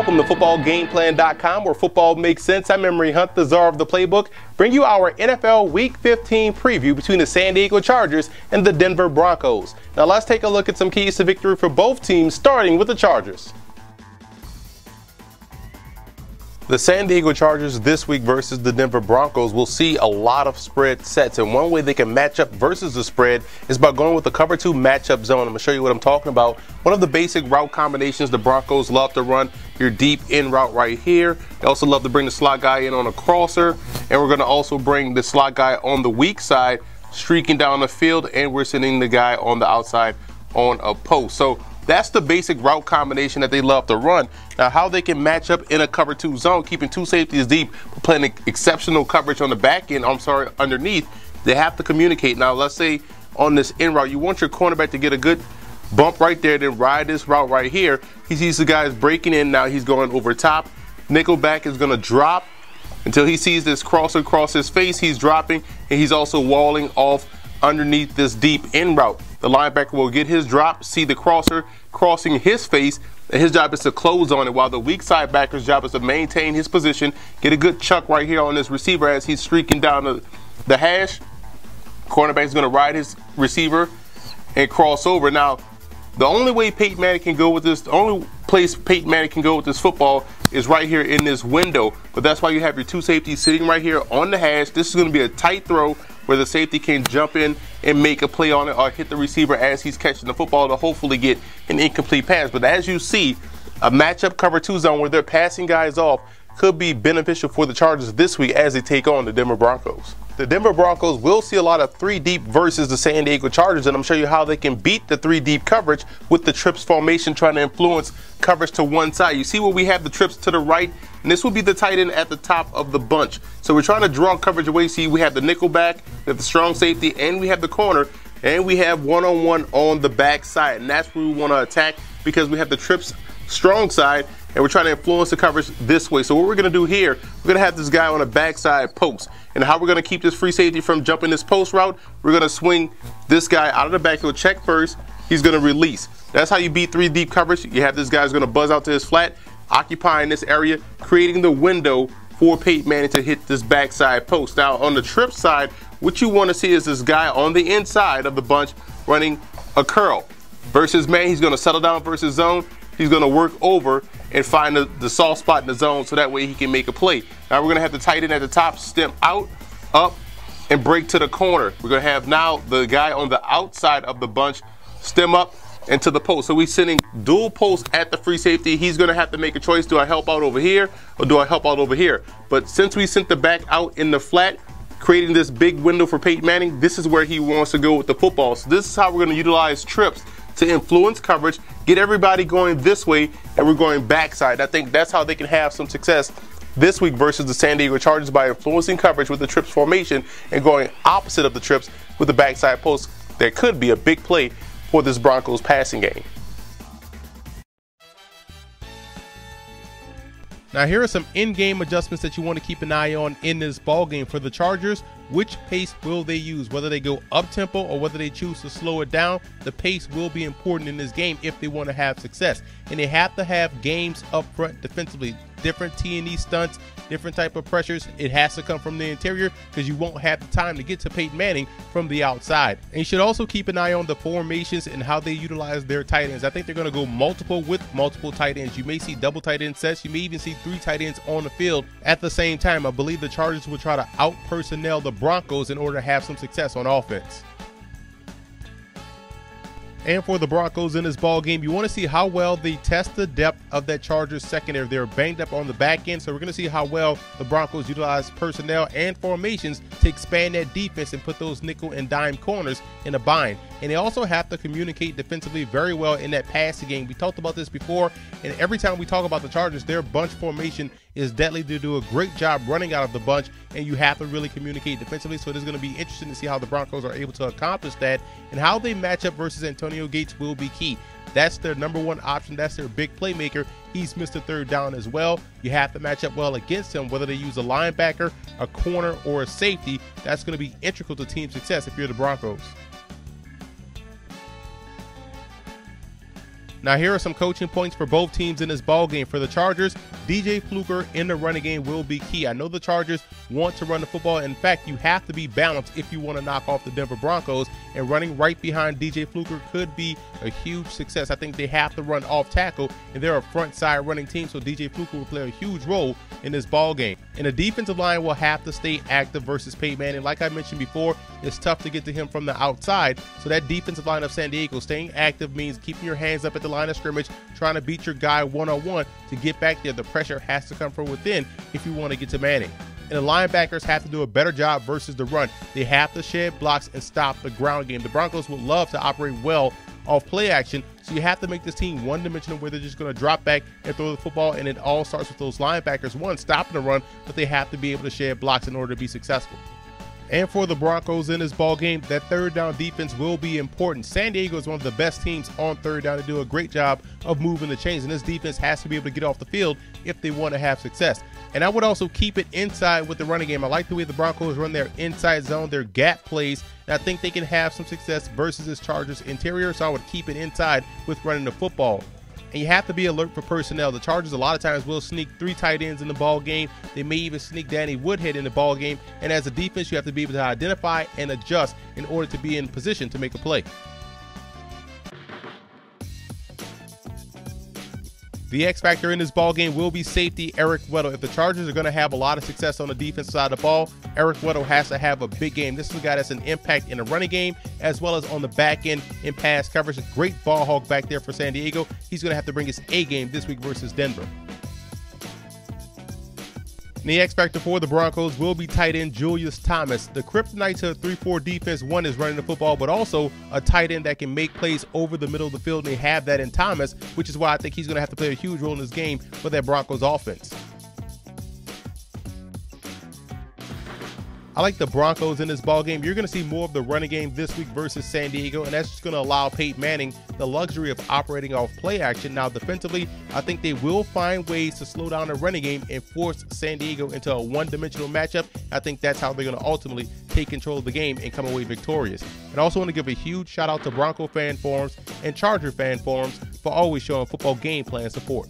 welcome to footballgameplan.com, where football makes sense. I'm Emery Hunt, the czar of the playbook, bring you our NFL Week 15 preview between the San Diego Chargers and the Denver Broncos. Now let's take a look at some keys to victory for both teams, starting with the Chargers. The San Diego Chargers this week versus the Denver Broncos will see a lot of spread sets, and one way they can match up versus the spread is by going with the cover 2 matchup zone. I'm going to show you what I'm talking about. One of the basic route combinations the Broncos love to run, your deep in route right here. They also love to bring the slot guy in on a crosser, and we're going to also bring the slot guy on the weak side, streaking down the field, and we're sending the guy on the outside on a post. So that's the basic route combination that they love to run. Now, how they can match up in a cover 2 zone, keeping 2 safeties deep, but playing exceptional coverage on the back end, underneath, they have to communicate. Now, let's say on this in route, you want your cornerback to get a good bump right there, then ride this route right here. He sees the guys breaking in, now he's going over top. Nickelback is gonna drop until he sees this crosser cross his face, he's dropping, and he's also walling off underneath this deep in route. The linebacker will get his drop, see the crosser crossing his face, and his job is to close on it, while the weak side backer's job is to maintain his position, get a good chuck right here on this receiver as he's streaking down the hash. Cornerback's going to ride his receiver and cross over. Now, the only way Peyton Manning can go with this, the only place Peyton Manning can go with this football is right here in this window. But that's why you have your 2 safeties sitting right here on the hash. This is going to be a tight throw where the safety can jump in and make a play on it or hit the receiver as he's catching the football to hopefully get an incomplete pass. But as you see, a matchup cover 2 zone where they're passing guys off could be beneficial for the Chargers this week as they take on the Denver Broncos. The Denver Broncos will see a lot of 3 deep versus the San Diego Chargers, and I'm showing you how they can beat the 3 deep coverage with the trips formation, trying to influence coverage to one side. You see where we have the trips to the right, and this will be the tight end at the top of the bunch. So we're trying to draw coverage away. See, we have the nickel back, we have the strong safety, and we have the corner, and we have one-on-one on the back side, and that's where we want to attack because we have the trips strong side, and we're trying to influence the coverage this way. So what we're going to do here, we're going to have this guy on a backside post. And how we're going to keep this free safety from jumping this post route, we're going to swing this guy out of the backfield, check first, he's going to release. That's how you beat 3 deep coverage. You have this guy's going to buzz out to his flat, occupying this area, creating the window for Peyton Manning to hit this backside post. Now, on the trip side, what you want to see is this guy on the inside of the bunch running a curl. Versus man, he's going to settle down versus zone. He's going to work over and find the soft spot in the zone so that way he can make a play. Now we're going to have the tight end at the top, stem out, up, and break to the corner. We're going to have now the guy on the outside of the bunch stem up and to the post. So we're sending dual posts at the free safety. He's going to have to make a choice. Do I help out over here or do I help out over here? But since we sent the back out in the flat, creating this big window for Peyton Manning, this is where he wants to go with the football. So this is how we're going to utilize trips to influence coverage, get everybody going this way, and we're going backside. I think that's how they can have some success this week versus the San Diego Chargers, by influencing coverage with the trips formation and going opposite of the trips with the backside post. There could be a big play for this Broncos passing game. Now here are some in-game adjustments that you want to keep an eye on in this ball game for the Chargers. Which pace will they use? Whether they go up-tempo or whether they choose to slow it down, the pace will be important in this game if they want to have success. And they have to have games up front defensively. Different T&E stunts, different type of pressures. It has to come from the interior because you won't have the time to get to Peyton Manning from the outside. And you should also keep an eye on the formations and how they utilize their tight ends. I think they're going to go multiple with multiple tight ends. You may see double tight end sets. You may even see 3 tight ends on the field at the same time. I believe the Chargers will try to out-personnel the Broncos in order to have some success on offense. And for the Broncos in this ball game, you want to see how well they test the depth of that Chargers secondary. They're banged up on the back end, so we're going to see how well the Broncos utilize personnel and formations to expand that defense and put those nickel and dime corners in a bind. And they also have to communicate defensively very well in that passing game. We talked about this before, and every time we talk about the Chargers, their bunch formation is deadly. They do a great job running out of the bunch, and you have to really communicate defensively. So it is going to be interesting to see how the Broncos are able to accomplish that, and how they match up versus Antonio Gates will be key. That's their #1 option. That's their big playmaker. He's Mr. Third Down as well. You have to match up well against him, whether they use a linebacker, a corner, or a safety. That's going to be integral to team success if you're the Broncos. Now here are some coaching points for both teams in this ball game. For the Chargers, DJ Fluker in the running game will be key. I know the Chargers want to run the football. In fact, you have to be balanced if you want to knock off the Denver Broncos, and running right behind DJ Fluker could be a huge success. I think they have to run off tackle, and they're a front side running team, so DJ Fluker will play a huge role in this ball game. And the defensive line will have to stay active versus Peyton Manning. Like I mentioned before, it's tough to get to him from the outside, so that defensive line of San Diego staying active means keeping your hands up at the line of scrimmage, trying to beat your guy one-on-one to get back there. The pressure has to come from within if you want to get to Manning. And the linebackers have to do a better job versus the run. They have to shed blocks and stop the ground game. The Broncos would love to operate well off play action, so you have to make this team one-dimensional where they're just going to drop back and throw the football, and it all starts with those linebackers, one, stopping the run, but they have to be able to shed blocks in order to be successful. And for the Broncos in this ball game, that third down defense will be important. San Diego is one of the best teams on third down to do a great job of moving the chains, and this defense has to be able to get off the field if they want to have success. And I would also keep it inside with the running game. I like the way the Broncos run their inside zone, their gap plays, and I think they can have some success versus this Chargers interior, so I would keep it inside with running the football. And you have to be alert for personnel. The Chargers a lot of times will sneak 3 tight ends in the ball game. They may even sneak Danny Woodhead in the ball game. And as a defense, you have to be able to identify and adjust in order to be in position to make a play. The X factor in this ball game will be safety Eric Weddle. If the Chargers are going to have a lot of success on the defensive side of the ball, Eric Weddle has to have a big game. This is a guy that's an impact in the running game as well as on the back end in pass coverage. A great ball hawk back there for San Diego. He's going to have to bring his A game this week versus Denver. And the X factor for the Broncos will be tight end Julius Thomas. The kryptonite to a 3-4 defense, one, is running the football, but also a tight end that can make plays over the middle of the field. And they have that in Thomas, which is why I think he's going to have to play a huge role in this game for that Broncos offense. I like the Broncos in this ball game. You're going to see more of the running game this week versus San Diego, and that's just going to allow Peyton Manning the luxury of operating off play action. Now, defensively, I think they will find ways to slow down the running game and force San Diego into a one-dimensional matchup. I think that's how they're going to ultimately take control of the game and come away victorious. And I also want to give a huge shout out to Bronco fan forums and Charger fan forums for always showing football game plan support.